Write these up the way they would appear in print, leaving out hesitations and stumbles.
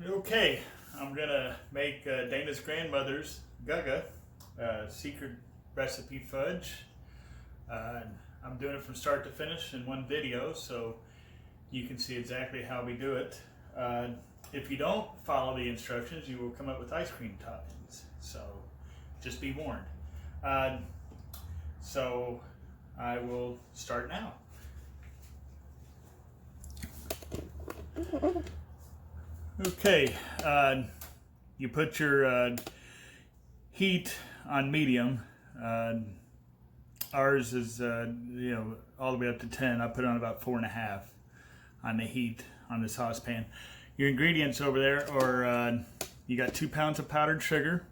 Okay, I'm gonna make Dana's grandmother's GaGa secret recipe fudge. I'm doing it from start to finish in one video, so you can see exactly how we do it. If you don't follow the instructions, you will come up with ice cream toppings. So just be warned. So I will start now. Okay, you put your heat on medium. Ours is all the way up to 10. I put it on about 4.5 on the heat on the saucepan. Your ingredients over there are you got 2 pounds of powdered sugar.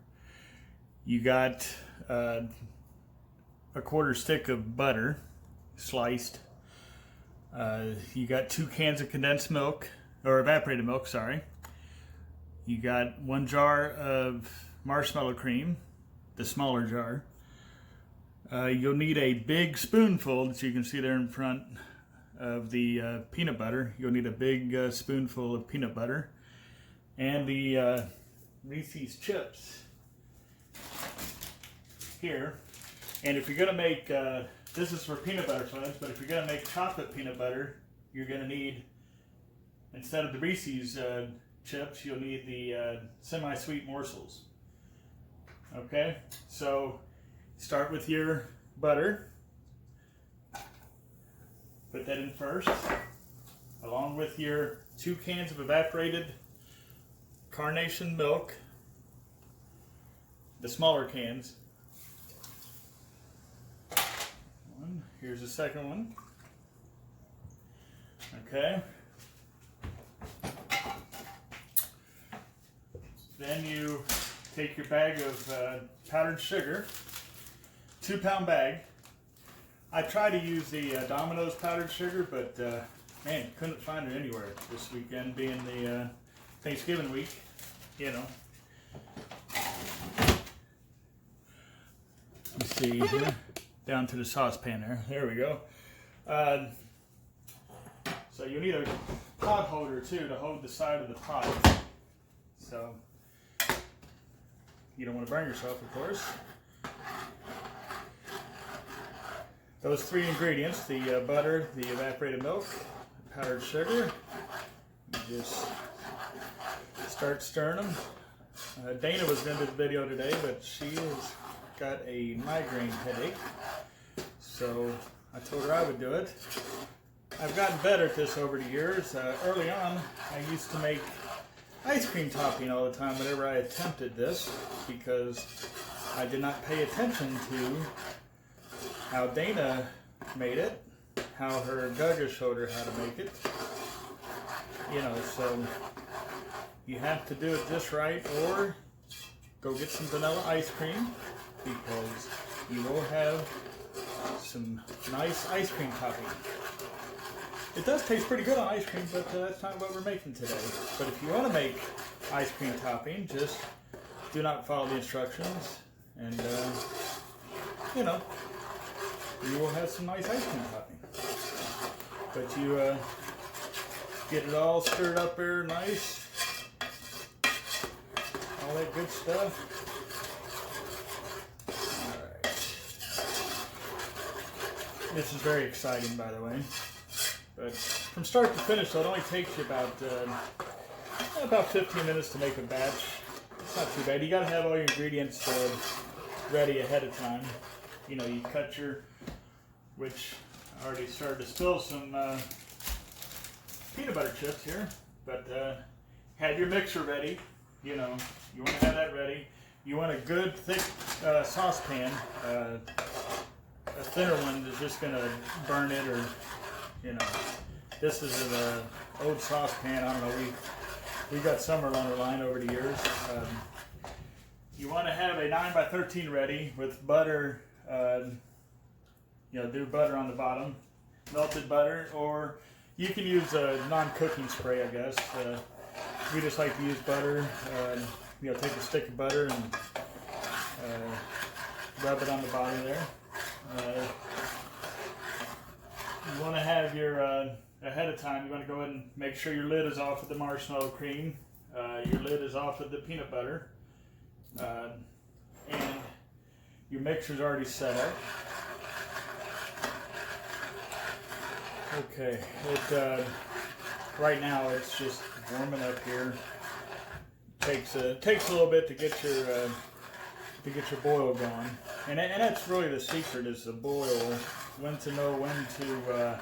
You got a 1/4 stick of butter sliced. You got 2 cans of condensed milk, or evaporated milk, sorry. You got 1 jar of marshmallow cream, the smaller jar. You'll need a big spoonful that you can see there in front of the peanut butter. You'll need a big spoonful of peanut butter and the Reese's chips here. And if you're gonna make, this is for peanut butter fudge, but if you're gonna make chocolate peanut butter, you're gonna need, instead of the Reese's chips, you'll need the semi-sweet morsels. Okay, so start with your butter. Put that in first, along with your 2 cans of evaporated carnation milk, the smaller cans. Here's the second one. Okay. Then you take your bag of powdered sugar, 2-pound bag. I tried to use the Domino's powdered sugar, but man, couldn't find it anywhere this weekend, being the Thanksgiving week, you know. Let me see here, down to the saucepan there. There we go. So you need a pot holder too to hold the side of the pot. So you don't want to burn yourself, of course. Those 3 ingredients, the butter, the evaporated milk, the powdered sugar, you just start stirring them. Dana was into the video today, but she has got a migraine headache, so I told her I would do it. I've gotten better at this over the years. Early on, I used to make ice cream topping all the time whenever I attempted this, because I did not pay attention to how Dana made it, how her GaGa showed her how to make it. You know, so you have to do it just right, or go get some vanilla ice cream, because you will have some nice ice cream topping. It does taste pretty good on ice cream, but that's not what we're making today. But if you want to make ice cream topping, just do not follow the instructions, and you know, you will have some nice ice cream topping. But you get it all stirred up there nice, all that good stuff. Alright. This is very exciting, by the way. But from start to finish, so it only takes you about 15 minutes to make a batch. It's not too bad. You got to have all your ingredients ready ahead of time. You know, you cut your, which I already started to spill some peanut butter chips here, but have your mixer ready. You know, you want to have that ready. You want a good thick saucepan. A thinner one is just going to burn it, or you know, this is an old saucepan. I don't know, we got some along the line over the years. You want to have a 9x13 ready with butter. Do butter on the bottom, melted butter, or you can use a non-cooking spray, I guess. We just like to use butter. Take a stick of butter and rub it on the bottom there. You want to have your, ahead of time, you want to go ahead and make sure your lid is off with the marshmallow cream. Your lid is off of the peanut butter, and your mixer's already set up. Okay, right now it's just warming up here. Takes a little bit to get your boil going, and that's really the secret, is the boil. When to know when to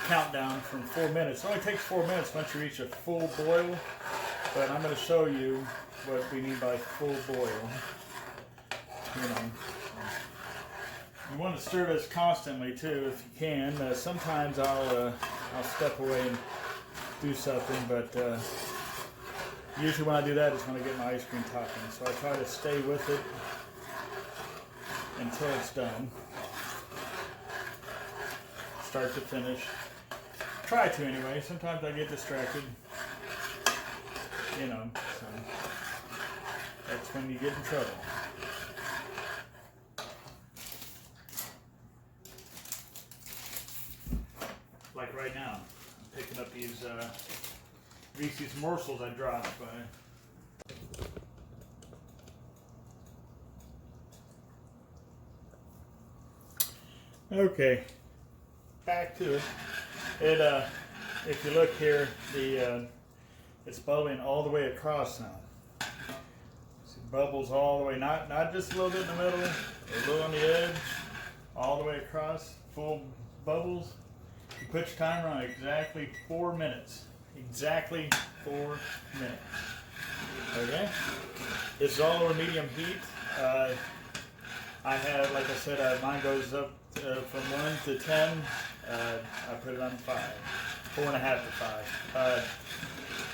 count down from 4 minutes. It only takes 4 minutes once you reach a full boil, but I'm going to show you what we mean by full boil. You know, you want to stir this constantly too, if you can. Sometimes I'll step away and do something, but usually when I do that is when I get my ice cream topping. So I try to stay with it until it's done, start to finish. Try to anyway. Sometimes I get distracted, you know, so that's when you get in trouble. Like right now, I'm picking up these Reese's morsels I dropped by. Okay, back to it. If you look here, it's bubbling all the way across now. See, bubbles all the way, not just a little bit in the middle, a little on the edge, all the way across, full bubbles. You put your timer on exactly 4 minutes. Exactly 4 minutes. Okay? This is all over medium heat. I have, like I said, mine goes up from 1 to 10. I put it on 5. 4.5 to 5.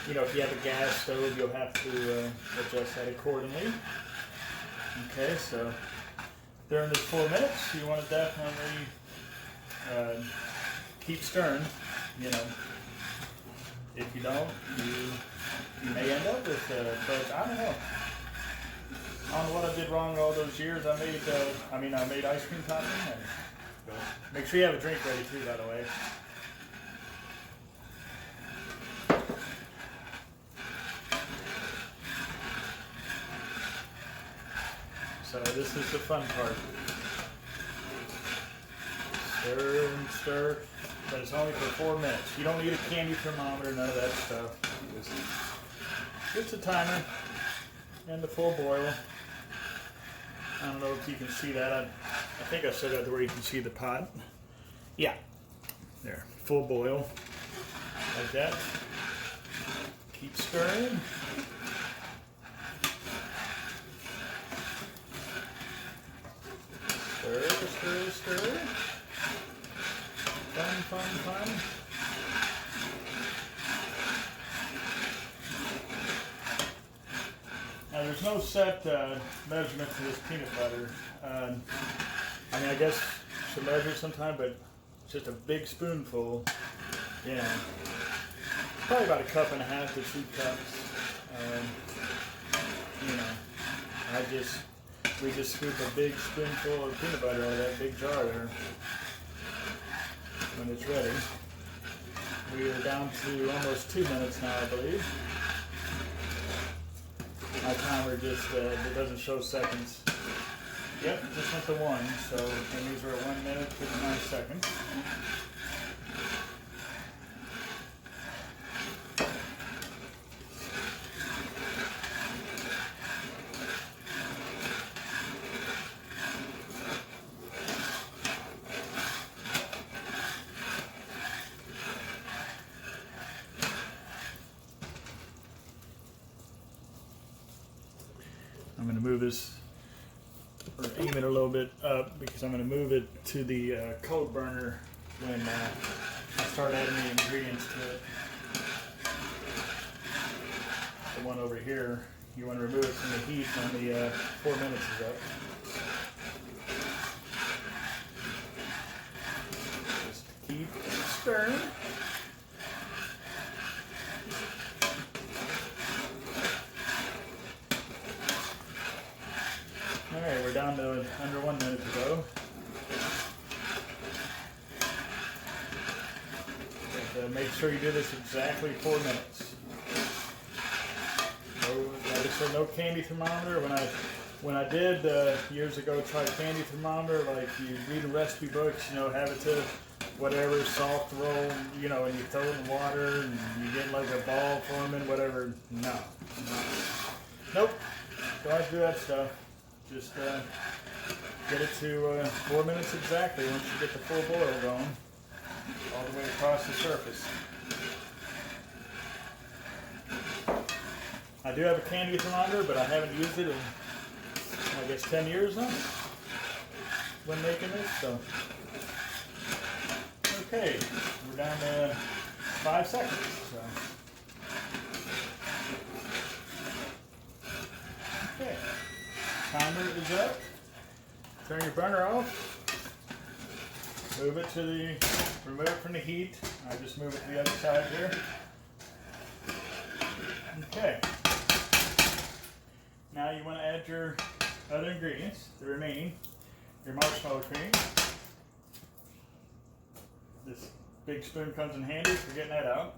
You know, if you have a gas stove, you'll have to adjust that accordingly. Okay, so during this 4 minutes, you want to definitely keep stirring. You know, if you don't, you may end up with, but I don't know. I don't know what I did wrong all those years. I made ice cream topping. But make sure you have a drink ready too, by the way. So this is the fun part. Stir and stir, but it's only for 4 minutes. You don't need a candy thermometer, none of that stuff. Just a timer and the full boil. I don't know if you can see that. I think I set it to where you can see the pot. Yeah, there, full boil, like that. Keep stirring. Stir, stir, stir. Fun, fun, fun. Now there's no set measurement for this peanut butter. I mean, I guess you should measure it sometime, but it's just a big spoonful. You know, probably about 1.5 cups to 2 cups. You know, we just scoop a big spoonful of peanut butter out of that big jar there. When it's ready, we are down to almost 2 minutes now, I believe. My timer just it doesn't show seconds. Yep, it just went to 1, so that means we're at 1 minute, 59 seconds. I'm going to move this, or aim it a little bit up, because I'm going to move it to the cold burner when I start adding the ingredients to it. The one over here, you want to remove it from the heat when the 4 minutes is up. Just keep stirring. Alright, we're down to under 1 minute to go. but make sure you do this exactly 4 minutes. Like I said, no candy thermometer. When I did years ago try candy thermometer, like you read the recipe books, you know, have it to whatever, soft roll, you know, and you throw it in water and you get like a ball forming, whatever. No. Nope. Don't have to do that stuff. Just get it to 4 minutes exactly once you get the full boil going, all the way across the surface. I do have a candy thermometer, but I haven't used it in, I guess, 10 years now when making this. So, okay, we're down to 5 seconds. So. Okay, timer is up. Turn your burner off. Move it to remove it from the heat. I just move it to the other side here. Okay. Now you want to add your other ingredients, the remaining, your marshmallow cream. This big spoon comes in handy for getting that out.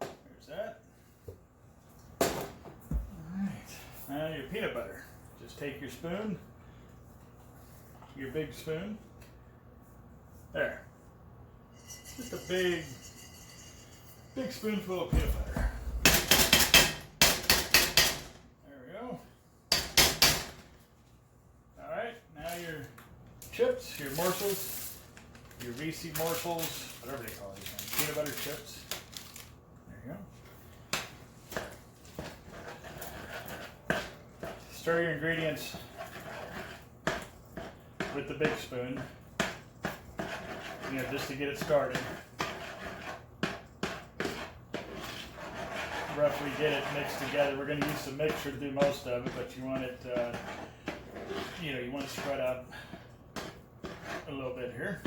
There's that. Alright, now your peanut butter. Just take your spoon, your big spoon. There. Just a big spoonful of peanut butter. There we go. Alright, now your chips, your morsels, your Reese morsels, whatever they call these things, peanut butter chips. There you go. Stir your ingredients with the big spoon, you know, just to get it started. Roughly get it mixed together. We're going to use the mixer to do most of it, but you want it, you know, you want to spread out a little bit here.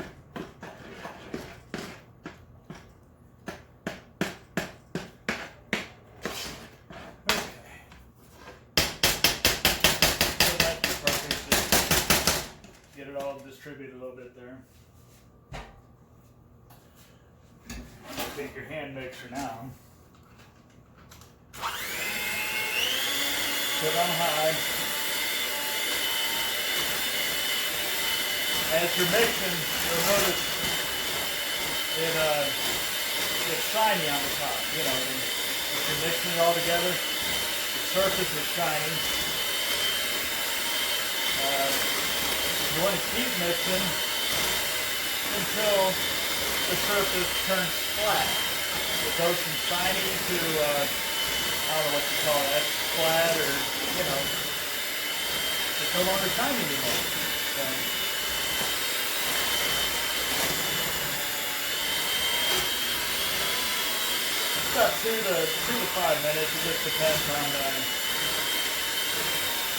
Get it all distributed a little bit there. Take your hand mixer now. Put it on high. As you're mixing, you'll notice it's shiny on the top. You know, if you're mixing it all together, the surface is shiny. You want to keep mixing until the surface turns flat. It goes from shiny to, I don't know what you call that, flat, or, you know, it's no longer shiny anymore. So, about 2 to 5 minutes. It just depends on,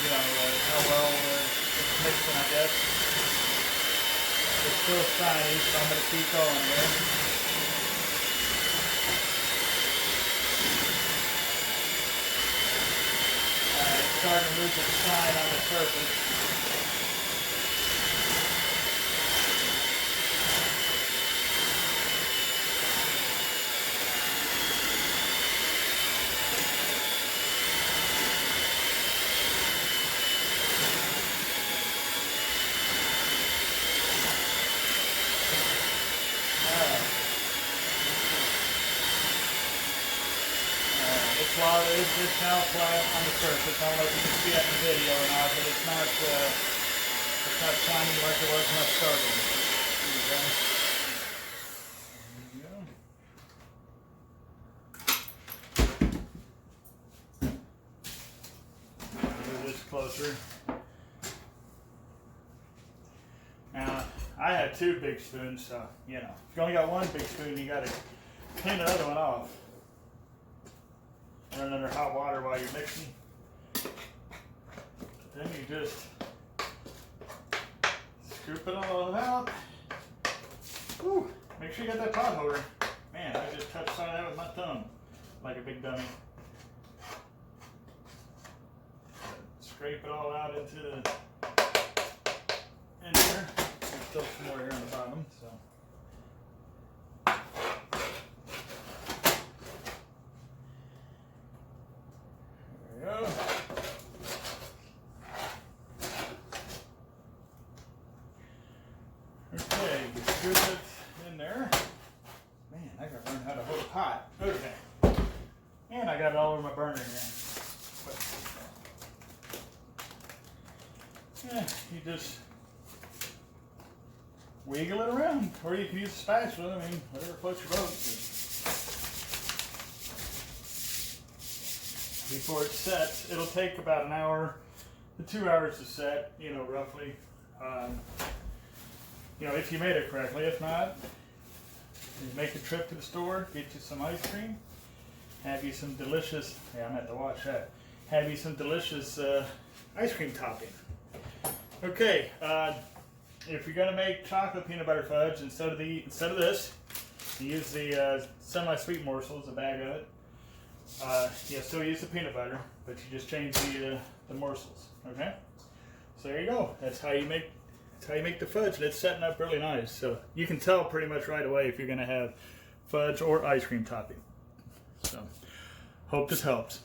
you know, how well it's mixing, I guess. It's still shiny, so I'm going to keep going here. It's starting to lose its shine on the surface. It's now flat on the surface. I don't know if you can see that in the video or not, but it's not shiny like it was when I started. There you go. Move this closer. Now, I had 2 big spoons, so, you know, if you only got 1 big spoon, you got to clean the other one off. Run under hot water while you're mixing. Then you just scoop it all out. Whew. Make sure you got that pot holder. Man, I just touched some of that with my thumb like a big dummy. scrape it all out into the in here. There's still some more here on the bottom, so. There we go. Okay, scoop it in there. Man, I gotta learn how to hold a pot. Okay. And I got it all over my burner here. Yeah, you just wiggle it around, or you can use a spatula. I mean, whatever floats your boat. Before it sets, it'll take about an hour to 2 hours to set, you know, roughly. You know, if you made it correctly. If not, you make a trip to the store, get you some ice cream, have you some delicious, yeah, I'm gonna have to watch that, have you some delicious ice cream topping. Okay, if you're gonna make chocolate peanut butter fudge, instead of this, you use the semi-sweet morsels, a bag of it. You still use the peanut butter, but you just change the morsels. Okay, so there you go. That's how you make the fudge, and it's setting up really nice. So you can tell pretty much right away if you're gonna have fudge or ice cream topping. So hope this helps.